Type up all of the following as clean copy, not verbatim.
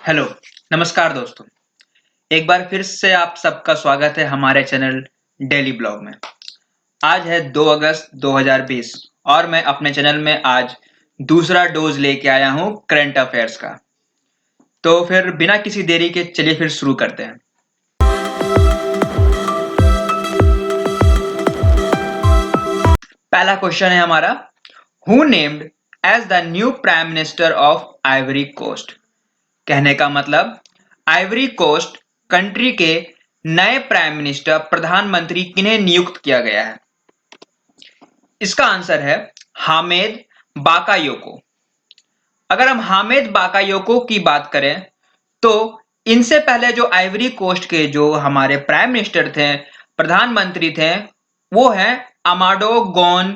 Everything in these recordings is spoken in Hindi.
हेलो, नमस्कार दोस्तों। एक बार फिर से आप सबका स्वागत है हमारे चैनल डेली ब्लॉग में। आज है 2 अगस्त 2020 और मैं अपने चैनल में आज दूसरा डोज लेके आया हूँ करंट अफेयर्स का। तो फिर बिना किसी देरी के चलिए फिर शुरू करते हैं। पहला क्वेश्चन है हमारा, who named as the new prime minister of Ivory Coast. कहने का मतलब आइवरी कोस्ट कंट्री के नए प्राइम मिनिस्टर प्रधानमंत्री किन्हें नियुक्त किया गया है। इसका आंसर है हामेद बाकायोको। अगर हम हामेद बाकायोको की बात करें तो इनसे पहले जो आइवरी कोस्ट के जो हमारे प्राइम मिनिस्टर थे, प्रधानमंत्री थे, वो हैं अमाडो गोन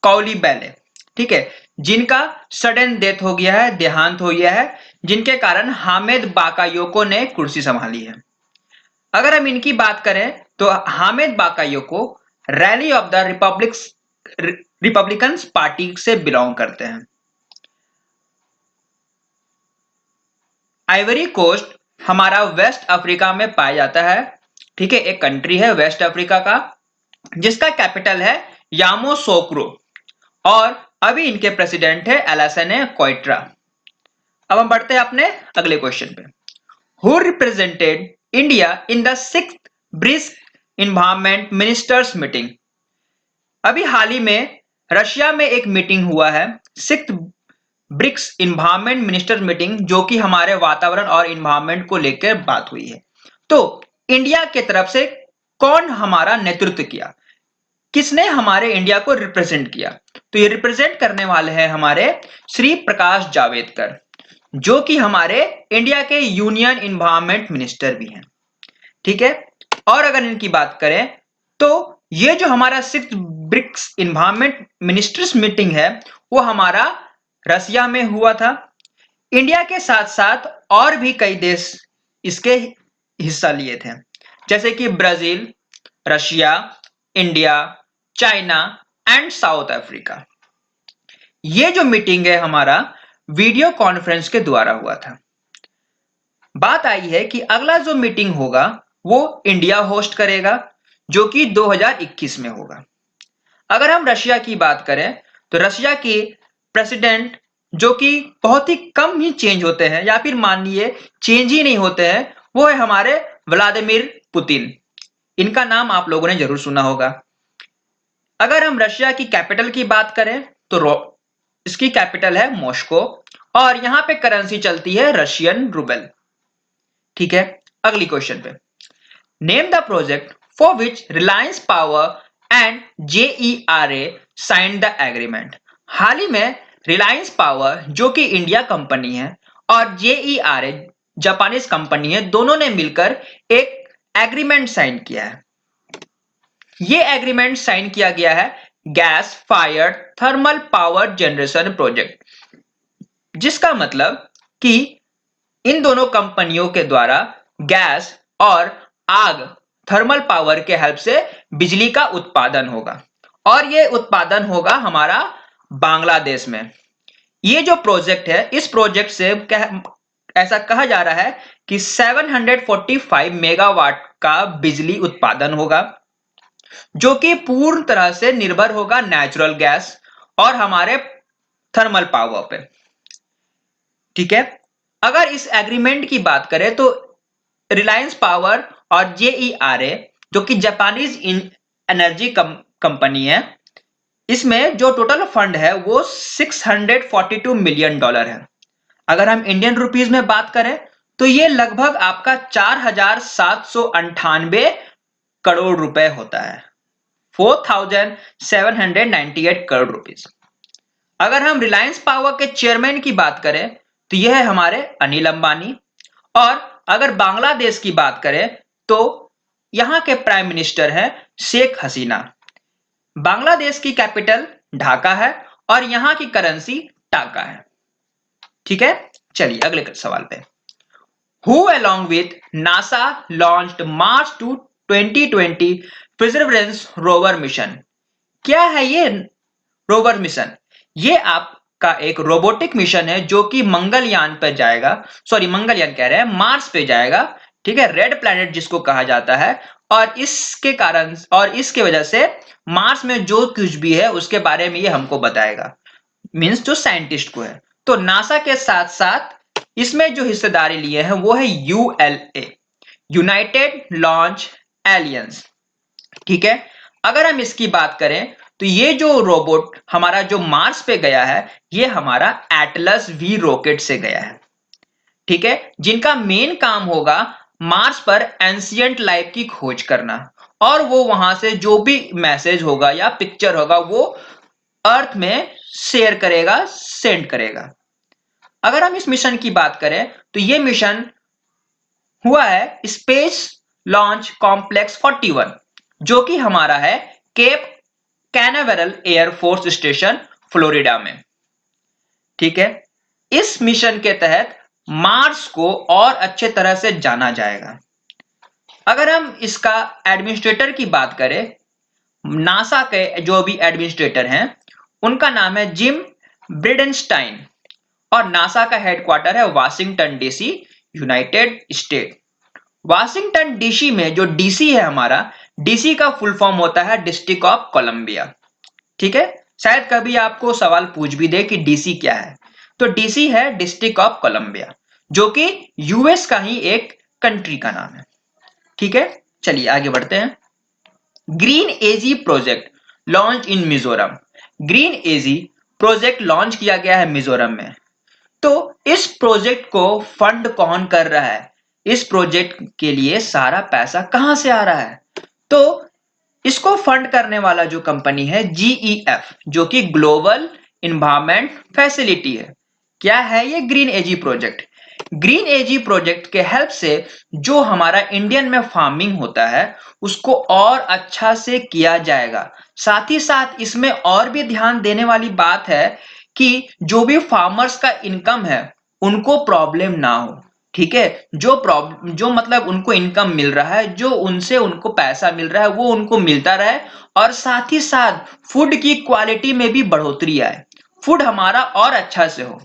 कौलिबैले। ठीक है, जिनका सडन डेथ हो गया है, देहांत हो गया है, जिनके कारण हामिद बाकायोको ने कुर्सी संभाली है। अगर हम इनकी बात करें तो Hamid बाकायोको rally of the Republicans party से बिलोंग करते हैं। आइवरी कोस्ट हमारा वेस्ट अफ्रीका में पाया जाता है। ठीक है, एक कंट्री है वेस्ट अफ्रीका का, जिसका कैपिटल है यामोसोक्रो और अभी इनके प्रेसिडेंट है एलासने क्वाइट्रा। अब हम बढ़ते हैं अपने अगले क्वेश्चन पे। Who represented India in the 6th BRICS environment ministers meeting. अभी हाल ही में रशिया में एक मीटिंग हुआ है, 6th BRICS environment minister meeting, जो कि हमारे वातावरण और इन्वायरमेंट को लेकर बात हुई है। तो इंडिया की तरफ से कौन हमारा नेतृत्व किया, किसने हमारे इंडिया को रिप्रेजेंट किया? तो ये रिप्रेजेंट करने वाले हैं हमारे श्री प्रकाश जावड़ेकर, जो कि हमारे इंडिया के यूनियन इन्वायरमेंट मिनिस्टर भी हैं। ठीक है, और अगर इनकी बात करें तो ये जो हमारा 6th BRICS environment ministers meeting है वो हमारा रसिया में हुआ था। इंडिया के साथ साथ और भी कई देश इसके हिस्सा लिए थे, जैसे कि Brazil, Russia, India, China and south Africa. ये जो मीटिंग है हमारा वीडियो कॉन्फ्रेंस के द्वारा हुआ था। बात आई है कि अगला जो मीटिंग होगा वो इंडिया होस्ट करेगा, जो कि 2021 में होगा। अगर हम रशिया की बात करें तो रशिया के प्रेसिडेंट, जो कि बहुत ही कम ही चेंज होते हैं या फिर मानिए चेंज ही नहीं होते हैं, वो है हमारे व्लादिमीर पुतिन। इनका नाम आप लोगों ने जरूर सुना होगा। अगर हम रशिया की कैपिटल की बात करें तो इसकी कैपिटल है मॉस्को और यहां पे करेंसी चलती है रशियन रूबल। ठीक है, अगली क्वेश्चन पे। Name the project for which Reliance power and JERA sign the agreement. हाल ही में रिलायंस पावर, जो कि इंडिया कंपनी है, और जेईआरए जापानीज कंपनी है, दोनों ने मिलकर एक एग्रीमेंट साइन किया है। ये एग्रीमेंट साइन किया गया है gas fired thermal power generation project, जिसका मतलब कि इन दोनों कंपनियों के द्वारा गैस और आग थर्मल पावर के हेल्प से बिजली का उत्पादन होगा और ये उत्पादन होगा हमारा बांग्लादेश में। ये जो प्रोजेक्ट है, इस प्रोजेक्ट से ऐसा कहा जा रहा है कि 745 मेगावाट का बिजली उत्पादन होगा, जो कि पूर्ण तरह से निर्भर होगा नेचुरल गैस और हमारे थर्मल पावर पे। ठीक है, अगर इस एग्रीमेंट की बात करें तो रिलायंस पावर और जेईआरए, जो कि जापानीज एनर्जी कंपनी है, इसमें जो टोटल फंड है वो $642 मिलियन है। अगर हम इंडियन रुपीज में बात करें तो ये लगभग आपका 4,798 करोड़ रुपए होता है, 4,798 करोड़ रुपीज। अगर हम रिलायंस पावर के चेयरमैन की बात करें तो यह है हमारे अनिल अंबानी, और अगर बांग्लादेश की बात करें तो यहां के प्राइम मिनिस्टर हैं शेख हसीना। बांग्लादेश की कैपिटल ढाका है और यहां की करेंसी टाका है। ठीक है, चलिए अगले सवाल पे। Who along with NASA launched Mars 2 2020 Perseverance rover mission. क्या है ये रोवर मिशन? ये आप का एक रोबोटिक मिशन है जो कि मंगलयान पर जाएगा, सॉरी मंगलयान कह रहे हैं, मार्स पे जाएगा, ठीक है, रेड प्लैनेट जिसको कहा जाता है। और इसके कारण और इसके वजह से मार्स में जो कुछ भी है उसके बारे में ये हमको बताएगा, मींस जो साइंटिस्ट को है। तो नासा के साथ साथ इसमें जो हिस्सेदारी लिए हैं वो है यूएलए, यूनाइटेड लॉन्च एलियंस, ठीक है। अगर हम इसकी बात करें तो ये जो रोबोट हमारा जो मार्स पे गया है ये हमारा एटलस वी रॉकेट से गया है, ठीक है, जिनका मेन काम होगा मार्स पर एंशियंट लाइफ की खोज करना, और वो वहां से जो भी मैसेज होगा या पिक्चर होगा वो अर्थ में शेयर करेगा, सेंड करेगा। अगर हम इस मिशन की बात करें तो ये मिशन हुआ है स्पेस लॉन्च कॉम्प्लेक्स 41, जो कि हमारा है Cape Canaveral Air Force Station Florida में, ठीक है। इस मिशन के तहत मार्स को और अच्छे तरह से जाना जाएगा। अगर हम इसका एडमिनिस्ट्रेटर की बात करें, नासा के जो भी एडमिनिस्ट्रेटर हैं उनका नाम है जिम ब्रिडेनस्टाइन, और नासा का हेडक्वार्टर है Washington DC, United state. Washington DC में जो डीसी है हमारा, डीसी का फुल फॉर्म होता है डिस्ट्रिक्ट ऑफ कोलंबिया, ठीक है। शायद कभी आपको सवाल पूछ भी दे कि डीसी क्या है, तो डीसी है डिस्ट्रिक्ट ऑफ कोलंबिया, जो कि यूएस का ही एक कंट्री का नाम है, ठीक है। चलिए आगे बढ़ते हैं। Green AG project launch in Mizoram. Green AG project launch किया गया है मिजोरम में। तो इस प्रोजेक्ट को फंड कौन कर रहा है, इस प्रोजेक्ट के लिए सारा पैसा कहां से आ रहा है? तो इसको फंड करने वाला जो कंपनी है जीईएफ, जो कि ग्लोबल इन्वायरमेंट फैसिलिटी है। क्या है ये ग्रीन एजी प्रोजेक्ट? ग्रीन एजी प्रोजेक्ट के हेल्प से जो हमारा इंडियन में फार्मिंग होता है उसको और अच्छा से किया जाएगा। साथ ही साथ इसमें और भी ध्यान देने वाली बात है कि जो भी फार्मर्स का इनकम है उनको प्रॉब्लम ना हो, ठीक है। जो मतलब उनको इनकम मिल रहा है, जो उनसे उनको पैसा मिल रहा है वो उनको मिलता रहे, और साथ ही साथ फूड की क्वालिटी में भी बढ़ोतरी आए, फूड हमारा और अच्छा से हो।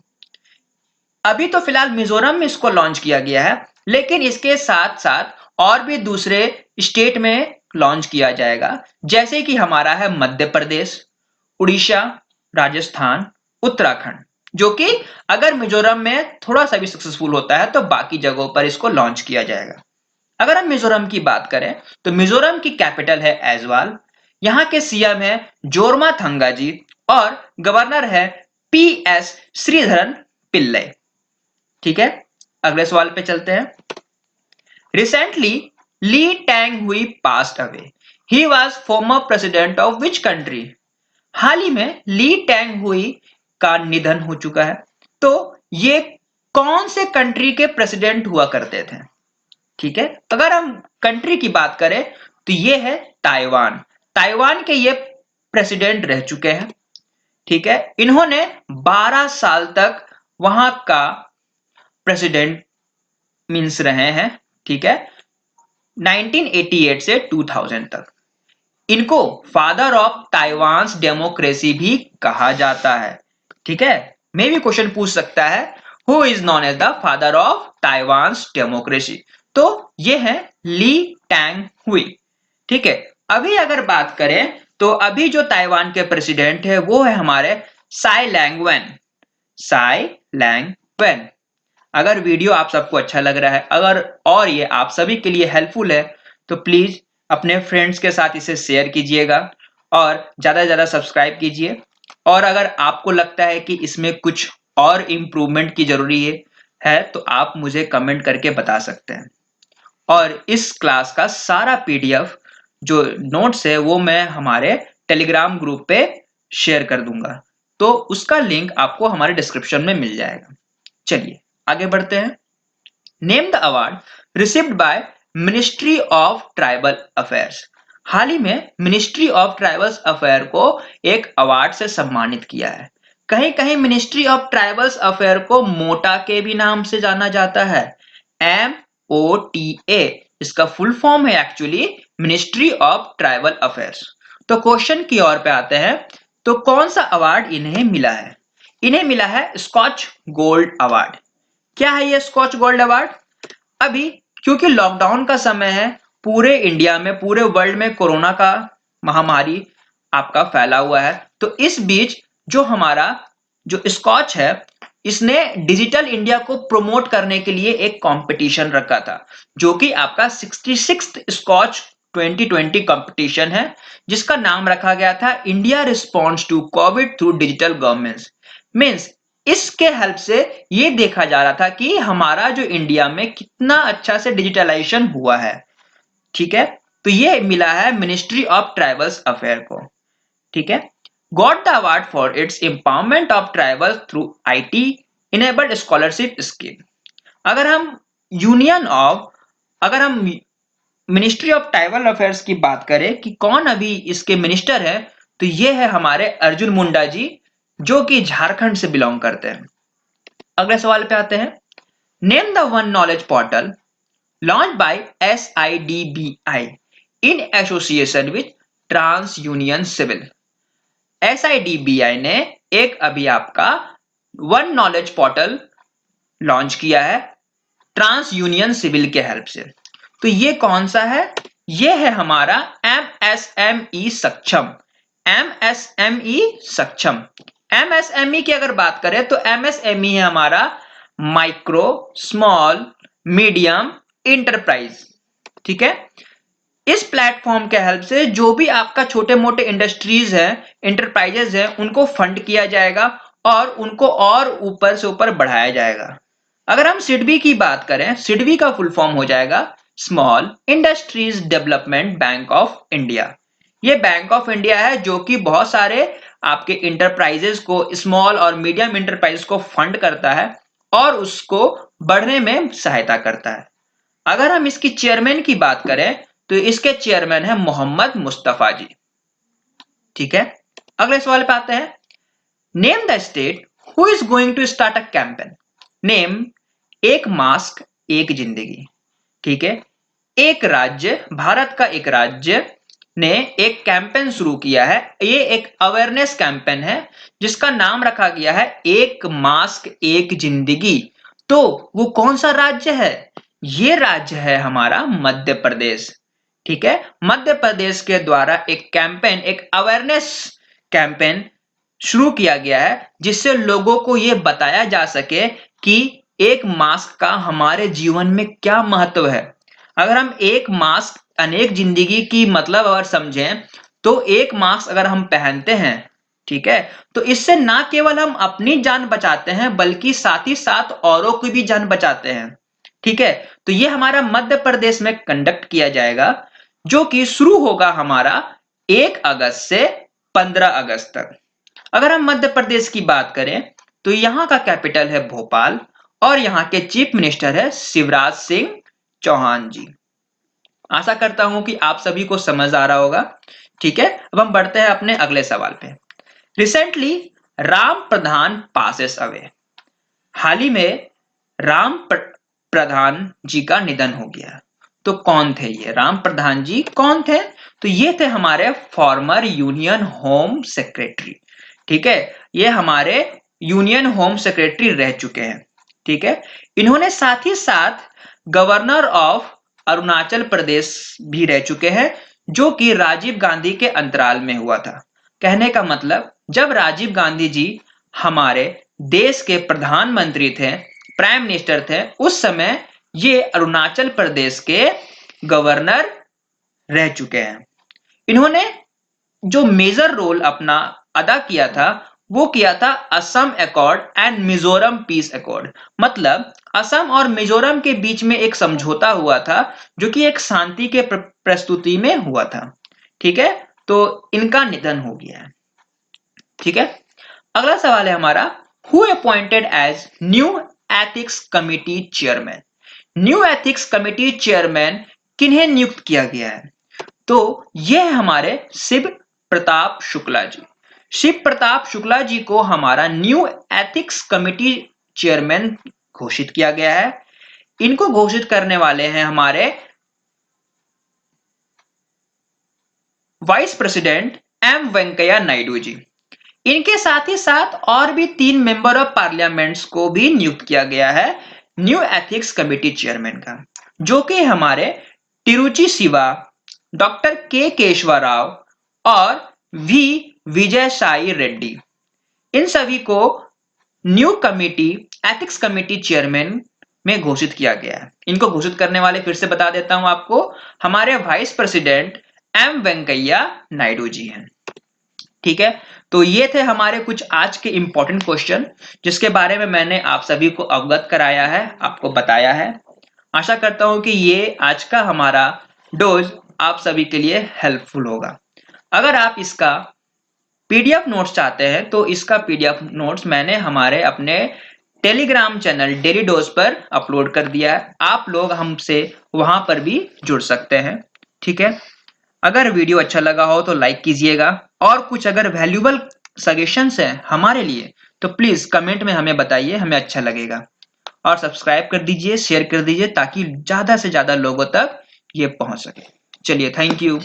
अभी तो फिलहाल मिजोरम में इसको लॉन्च किया गया है, लेकिन इसके साथ साथ और भी दूसरे स्टेट में लॉन्च किया जाएगा, जैसे कि हमारा है मध्य प्रदेश, उड़ीसा, राजस्थान, उत्तराखंड, जो कि अगर मिजोरम में थोड़ा सा भी सक्सेसफुल होता है तो बाकी जगहों पर इसको लॉन्च किया जाएगा। अगर हम मिजोरम की बात करें तो मिजोरम की कैपिटल है ऐजवाल, यहाँ के सीएम है जोरमा थंगाजी, और गवर्नर है पीएस श्रीधरन पिल्लई, ठीक है। अगले सवाल पे चलते हैं। Recently Li Tang who passed away, he was former president of which country? हाल ही में ली टैंग हुई का निधन हो चुका है, तो ये कौन से कंट्री के प्रेसिडेंट हुआ करते थे, ठीक है। अगर हम कंट्री की बात करें तो ये है ताइवान, ताइवान के ये प्रेसिडेंट रह चुके हैं, ठीक है। इन्होंने 12 साल तक वहां का प्रेसिडेंट मींस रहे हैं, ठीक है, 1988 से 2000 तक। इनको फादर ऑफ ताइवान डेमोक्रेसी भी कहा जाता है, ठीक है। मे भी क्वेश्चन पूछ सकता है who is known as the father of Taiwan democracy, तो ये है ली टैंग हुई, ठीक है। अभी अगर बात करें तो अभी जो ताइवान के प्रेसिडेंट है वो है हमारे साई लैंगवेन, साई लैंगवेन। अगर वीडियो आप सबको अच्छा लग रहा है, अगर और ये आप सभी के लिए हेल्पफुल है, तो प्लीज अपने फ्रेंड्स के साथ इसे शेयर कीजिएगा और ज्यादा से ज्यादा सब्सक्राइब कीजिए। और अगर आपको लगता है कि इसमें कुछ और इम्प्रूवमेंट की जरूरी है तो आप मुझे कमेंट करके बता सकते हैं। और इस क्लास का सारा पीडीएफ जो नोट्स है वो मैं हमारे टेलीग्राम ग्रुप पे शेयर कर दूंगा, तो उसका लिंक आपको हमारे डिस्क्रिप्शन में मिल जाएगा। चलिए आगे बढ़ते हैं। Name the award received by ministry of tribal affairs. हाल ही में मिनिस्ट्री ऑफ ट्राइबल्स अफेयर को एक अवार्ड से सम्मानित किया है। कहीं कहीं मिनिस्ट्री ऑफ ट्राइबल्स अफेयर को मोटा के भी नाम से जाना जाता है, MOTA, इसका फुल फॉर्म है actually ministry of tribal affairs. तो क्वेश्चन की ओर पे आते हैं, तो कौन सा अवार्ड इन्हें मिला है? इन्हें मिला है स्कॉच गोल्ड अवार्ड। क्या है ये स्कॉच गोल्ड अवार्ड? अभी क्योंकि लॉकडाउन का समय है, पूरे इंडिया में, पूरे वर्ल्ड में कोरोना का महामारी आपका फैला हुआ है, तो इस बीच जो हमारा जो स्कॉच है, इसने डिजिटल इंडिया को प्रमोट करने के लिए एक कंपटीशन रखा था, जो कि आपका 66th स्कॉच 2020 कंपटीशन है, जिसका नाम रखा गया था India response to COVID through digital governance. Means इसके हेल्प से ये देखा जा रहा था कि हमारा जो इंडिया में कितना अच्छा से डिजिटलाइजेशन हुआ है। ठीक है, तो ये मिला है मिनिस्ट्री ऑफ ट्राइबल्स अफेयर को। ठीक है, got the award for its empowerment of tribal through IT enabled scholarship scheme. अगर हम यूनियन ऑफ अगर हम मिनिस्ट्री ऑफ ट्राइबल अफेयर्स की बात करें कि कौन अभी इसके मिनिस्टर है, तो ये है हमारे अर्जुन मुंडा जी, जो कि झारखंड से बिलोंग करते हैं। अगले सवाल पे आते हैं। Name the one knowledge portal launch by SIDBI in association with TransUnion CIBIL. SIDBI ने एक अभी आपका वन नॉलेज पोर्टल लॉन्च किया है ट्रांस यूनियन सिविल के हेल्प से। तो ये कौन सा है? ये है हमारा MSME सक्षम। MSME सक्षम। MSME की अगर बात करें तो MSME है हमारा माइक्रो स्मॉल मीडियम इंटरप्राइज। ठीक है, इस प्लेटफॉर्म के हेल्प से जो भी आपका छोटे मोटे इंडस्ट्रीज है, इंटरप्राइजेज है, उनको फंड किया जाएगा और उनको और ऊपर से ऊपर बढ़ाया जाएगा। अगर हम सिडबी की बात करें, सिडबी का फुल फॉर्म हो जाएगा small industries development bank of India. ये बैंक ऑफ इंडिया है जो कि बहुत सारे आपके इंटरप्राइजेस को, स्मॉल और मीडियम इंटरप्राइज को फंड करता है और उसको बढ़ने में सहायता करता है। अगर हम इसकी चेयरमैन की बात करें तो इसके चेयरमैन है मोहम्मद मुस्तफा जी। ठीक है, अगले सवाल पे आते हैं। Name the state who is going to start a campaign. Name एक मास्क एक जिंदगी। ठीक है, एक राज्य, भारत का एक राज्य ने एक कैंपेन शुरू किया है। ये एक अवेयरनेस कैंपेन है जिसका नाम रखा गया है एक मास्क एक जिंदगी। तो वो कौन सा राज्य है? ये राज्य है हमारा मध्य प्रदेश। ठीक है, मध्य प्रदेश के द्वारा एक कैंपेन, एक अवेयरनेस कैंपेन शुरू किया गया है, जिससे लोगों को यह बताया जा सके कि एक मास्क का हमारे जीवन में क्या महत्व है। अगर हम एक मास्क अनेक जिंदगी की मतलब अगर समझें, तो एक मास्क अगर हम पहनते हैं, ठीक है, तो इससे ना केवल हम अपनी जान बचाते हैं बल्कि साथ ही साथ औरों की भी जान बचाते हैं। ठीक है, तो ये हमारा मध्य प्रदेश में कंडक्ट किया जाएगा, जो कि शुरू होगा हमारा 1 अगस्त से 15 अगस्त तक। अगर हम मध्य प्रदेश की बात करें तो यहाँ का कैपिटल है भोपाल और यहाँ के चीफ मिनिस्टर है शिवराज सिंह चौहान जी। आशा करता हूं कि आप सभी को समझ आ रहा होगा। ठीक है, अब हम बढ़ते हैं अपने अगले सवाल पे। Recently Ram Pradhan passes away. हाल ही में प्रधान जी का निधन हो गया। तो कौन थे ये राम प्रधान जी? कौन थे? तो ये थे हमारे फॉर्मर यूनियन होम सेक्रेटरी। ठीक है, ये हमारे यूनियन होम सेक्रेटरी रह चुके हैं। ठीक है, इन्होंने साथ ही साथ गवर्नर ऑफ अरुणाचल प्रदेश भी रह चुके हैं, जो कि राजीव गांधी के अंतराल में हुआ था। कहने का मतलब, जब राजीव गांधी जी हमारे देश के प्रधानमंत्री थे, प्राइम मिनिस्टर थे, उस समय ये अरुणाचल प्रदेश के गवर्नर रह चुके हैं। इन्होंने जो मेजर रोल अपना अदा किया था, वो किया था Assam accord and Mizoram peace accord. मतलब असम और मिजोरम के बीच में एक समझौता हुआ था, जो कि एक शांति के प्रस्तुति में हुआ था। ठीक है, तो इनका निधन हो गया है। ठीक है, अगला सवाल है हमारा, who appointed as new ethics committee chairman. New ethics committee chairman किन्हें नियुक्त किया गया है? तो यह हमारे शिव प्रताप शुक्ला जी। शिव प्रताप शुक्ला जी को हमारा न्यू एथिक्स कमिटी चेयरमैन घोषित किया गया है। इनको घोषित करने वाले हैं हमारे vice president M Venkaiah Naidu ji. इनके साथ ही साथ और भी 3 मेंबर ऑफ पार्लियामेंट्स को भी नियुक्त किया गया है न्यू एथिक्स कमेटी चेयरमैन का, जो कि हमारे तिरुचि शिवा, डॉक्टर के केशवा राव और वी विजय साई रेड्डी, इन सभी को new committee ethics committee chairman में घोषित किया गया है। इनको घोषित करने वाले फिर से बता देता हूं आपको, हमारे vice president M Venkaiah Naidu ji हैं। ठीक है, तो ये थे हमारे कुछ आज के इंपॉर्टेंट क्वेश्चन, जिसके बारे में मैंने आप सभी को अवगत कराया है, आपको बताया है। आशा करता हूं कि ये आज का हमारा डोज आप सभी के लिए हेल्पफुल होगा। अगर आप इसका पीडीएफ नोट्स चाहते हैं तो इसका पीडीएफ नोट्स मैंने हमारे अपने टेलीग्राम चैनल डेली डोज पर अपलोड कर दिया है, आप लोग हमसे वहां पर भी जुड़ सकते हैं। ठीक है, अगर वीडियो अच्छा लगा हो तो लाइक कीजिएगा, और कुछ अगर वैल्यूबल सजेशंस हैं हमारे लिए तो प्लीज कमेंट में हमें बताइए, हमें अच्छा लगेगा। और सब्सक्राइब कर दीजिए, शेयर कर दीजिए, ताकि ज्यादा से ज्यादा लोगों तक ये पहुंच सके। चलिए, थैंक यू।